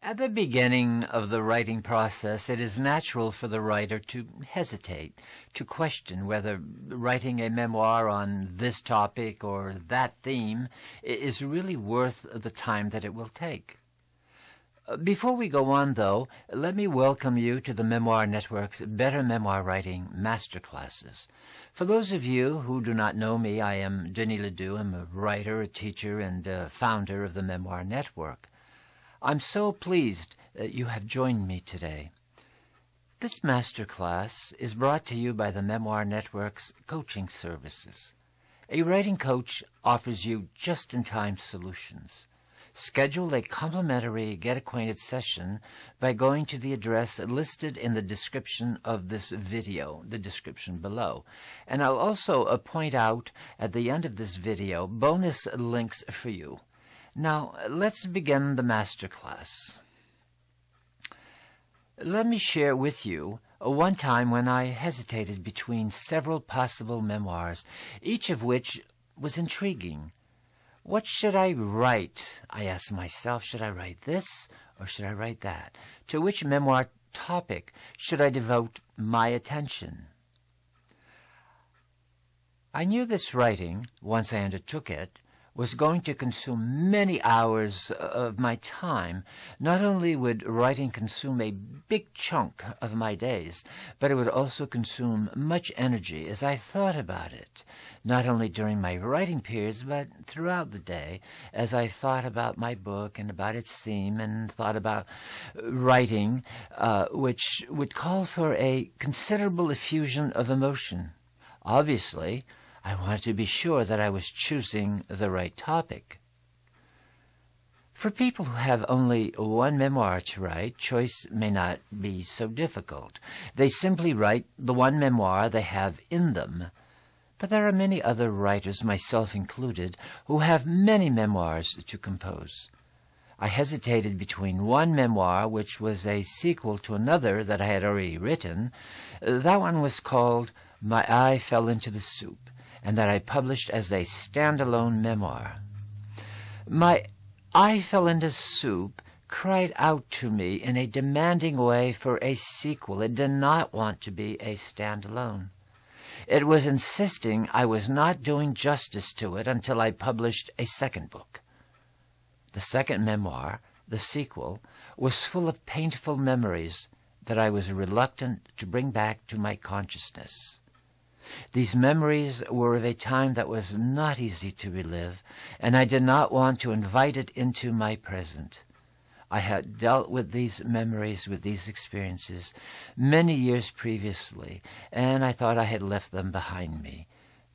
At the beginning of the writing process, it is natural for the writer to hesitate, to question whether writing a memoir on this topic or that theme is really worth the time that it will take. Before we go on, though, let me welcome you to the Memoir Network's Better Memoir Writing Masterclasses. For those of you who do not know me, I am Denis Ledoux. I'm a writer, a teacher, and founder of the Memoir Network. I'm so pleased that you have joined me today. This masterclass is brought to you by the Memoir Network's coaching services. A writing coach offers you just-in-time solutions. Schedule a complimentary get-acquainted session by going to the address listed in the description of this video, the description below. And I'll also point out at the end of this video bonus links for you. Now, let's begin the masterclass. Let me share with you one time when I hesitated between several possible memoirs, each of which was intriguing. What should I write? I asked myself, should I write this or should I write that? To which memoir topic should I devote my attention? I knew this writing, once I undertook it, was going to consume many hours of my time. Not only would writing consume a big chunk of my days, but it would also consume much energy as I thought about it, not only during my writing periods, but throughout the day, as I thought about my book and about its theme and thought about writing, which would call for a considerable effusion of emotion. Obviously, I wanted to be sure that I was choosing the right topic. For people who have only one memoir to write, choice may not be so difficult. They simply write the one memoir they have in them. But there are many other writers, myself included, who have many memoirs to compose. I hesitated between one memoir, which was a sequel to another that I had already written. That one was called My Eye Fell into the Soup, and that I published as a standalone memoir. My Eye Fell into Soup cried out to me in a demanding way for a sequel. It did not want to be a standalone. It was insisting I was not doing justice to it until I published a second book. The second memoir, the sequel, was full of painful memories that I was reluctant to bring back to my consciousness. These memories were of a time that was not easy to relive, and I did not want to invite it into my present. I had dealt with these memories, with these experiences, many years previously, and I thought I had left them behind me.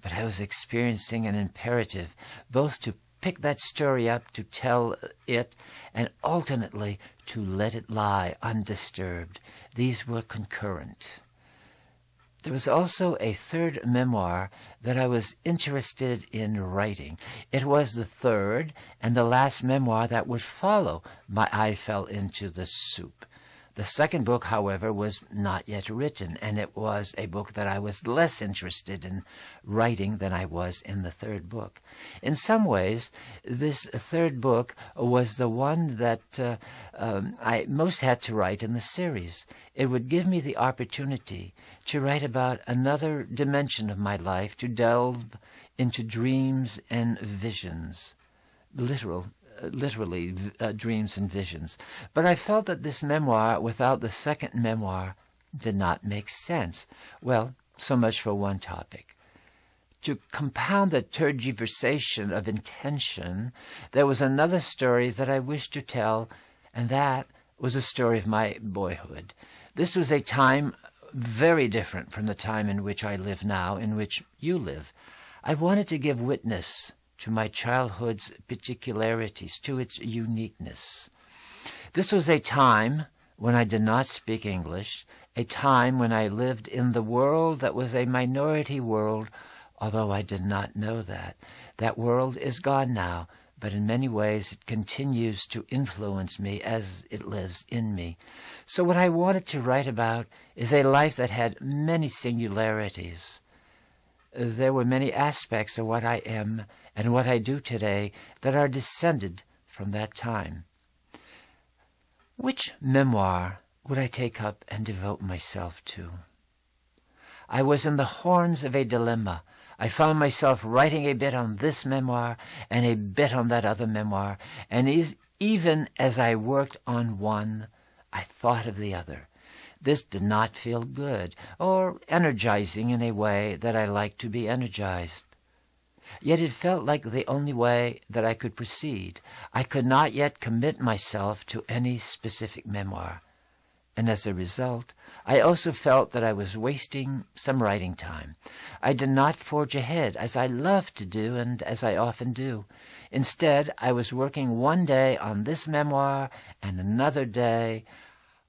But I was experiencing an imperative both to pick that story up, to tell it, and alternately to let it lie undisturbed. These were concurrent. There was also a third memoir that I was interested in writing. It was the third and the last memoir that would follow My Eye Fell into the Soup. The second book, however, was not yet written, and it was a book that I was less interested in writing than I was in the third book. In some ways, this third book was the one that I most had to write in the series. It would give me the opportunity to write about another dimension of my life, to delve into dreams and visions, literally dreams and visions. But I felt that this memoir without the second memoir did not make sense. Well, so much for one topic. To compound the tergiversation of intention, there was another story that I wished to tell, and that was a story of my boyhood. This was a time very different from the time in which I live now, in which you live. I wanted to give witness to my childhood's particularities, to its uniqueness. This was a time when I did not speak English, a time when I lived in the world that was a minority world, although I did not know that. That world is gone now, but in many ways it continues to influence me as it lives in me. So what I wanted to write about is a life that had many singularities. There were many aspects of what I am and what I do today that are descended from that time. Which memoir would I take up and devote myself to? I was in the horns of a dilemma. I found myself writing a bit on this memoir and a bit on that other memoir, and even as I worked on one, I thought of the other. This did not feel good or energizing in a way that I like to be energized. Yet it felt like the only way that I could proceed. I could not yet commit myself to any specific memoir. And as a result, I also felt that I was wasting some writing time. I did not forge ahead as I love to do and as I often do. Instead, I was working one day on this memoir and another day.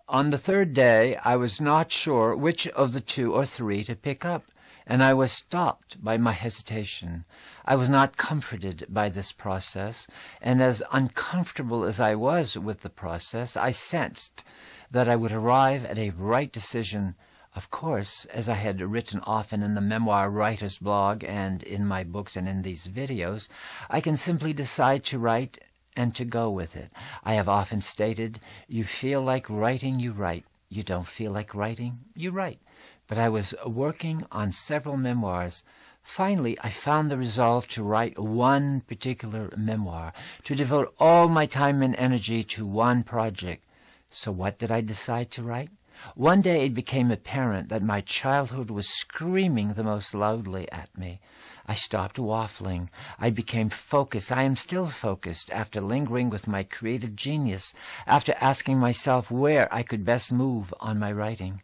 On the third day, I was not sure which of the 2 or 3 to pick up, and I was stopped by my hesitation. I was not comforted by this process, and as uncomfortable as I was with the process, I sensed that I would arrive at a right decision. Of course, as I had written often in the Memoir Writer's blog and in my books and in these videos, I can simply decide to write and to go with it. I have often stated, you feel like writing, you write. You don't feel like writing, you write. But I was working on several memoirs. Finally, I found the resolve to write one particular memoir, to devote all my time and energy to one project. So what did I decide to write? One day it became apparent that my childhood was screaming the most loudly at me. I stopped waffling. I became focused. I am still focused after lingering with my creative genius, after asking myself where I could best move on my writing.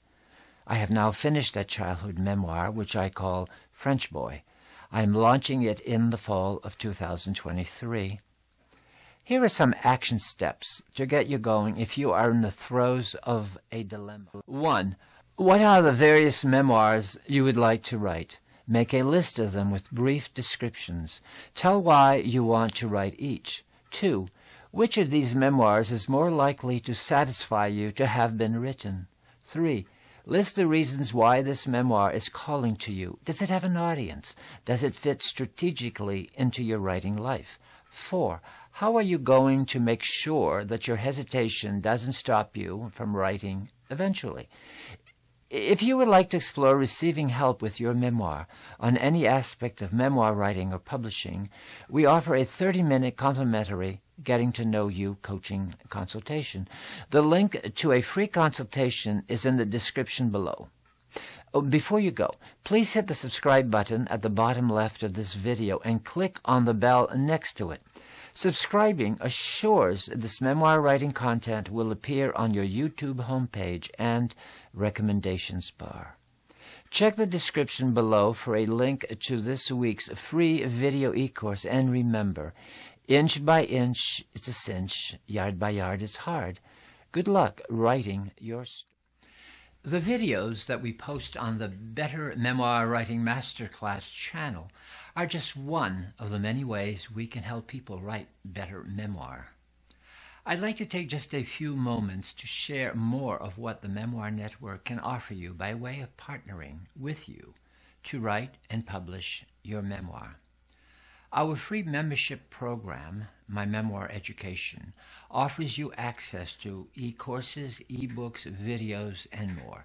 I have now finished that childhood memoir, which I call French Boy. I am launching it in the fall of 2023. Here are some action steps to get you going if you are in the throes of a dilemma. 1. What are the various memoirs you would like to write? Make a list of them with brief descriptions. Tell why you want to write each. 2. Which of these memoirs is more likely to satisfy you to have been written? 3. List the reasons why this memoir is calling to you. Does it have an audience? Does it fit strategically into your writing life? 4. How are you going to make sure that your hesitation doesn't stop you from writing eventually? If you would like to explore receiving help with your memoir on any aspect of memoir writing or publishing, we offer a 30-minute complimentary Getting to Know You coaching consultation. The link to a free consultation is in the description below. Before you go, please hit the subscribe button at the bottom left of this video and click on the bell next to it. Subscribing assures this memoir writing content will appear on your YouTube homepage and recommendations bar. Check the description below for a link to this week's free video e-course, and remember, inch by inch it's a cinch, yard by yard it's hard. Good luck writing your story. The videos that we post on the Better Memoir Writing Masterclass channel are just one of the many ways we can help people write better memoir. I'd like to take just a few moments to share more of what the Memoir Network can offer you by way of partnering with you to write and publish your memoir. Our free membership program, My Memoir Education, offers you access to e-courses, e-books, videos, and more.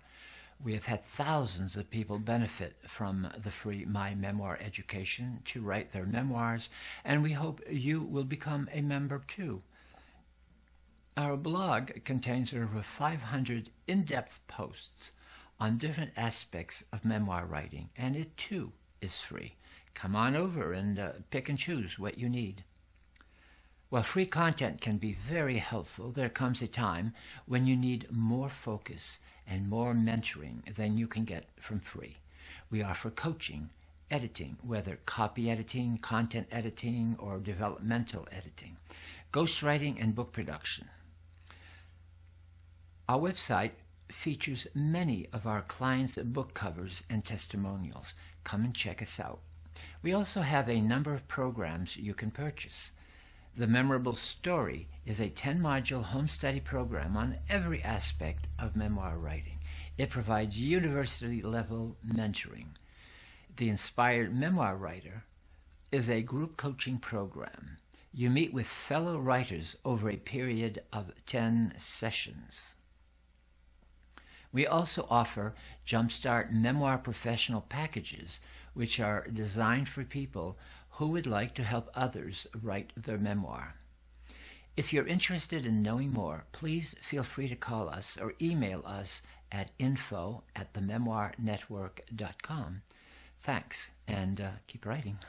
We have had thousands of people benefit from the free My Memoir Education to write their memoirs, and we hope you will become a member too. Our blog contains over 500 in-depth posts on different aspects of memoir writing, and it too is free. Come on over and pick and choose what you need. While free content can be very helpful, there comes a time when you need more focus and more mentoring than you can get from free. We offer coaching, editing, whether copy editing, content editing, or developmental editing, ghostwriting, and book production. Our website features many of our clients' book covers and testimonials. Come and check us out. We also have a number of programs you can purchase. The Memorable Story is a 10-module home study program on every aspect of memoir writing. It provides university-level mentoring. The Inspired Memoir Writer is a group coaching program. You meet with fellow writers over a period of 10 sessions. We also offer Jumpstart Memoir Professional Packages, which are designed for people who would like to help others write their memoir. If you're interested in knowing more, please feel free to call us or email us at info@thememoirnetwork.com. Thanks, and keep writing.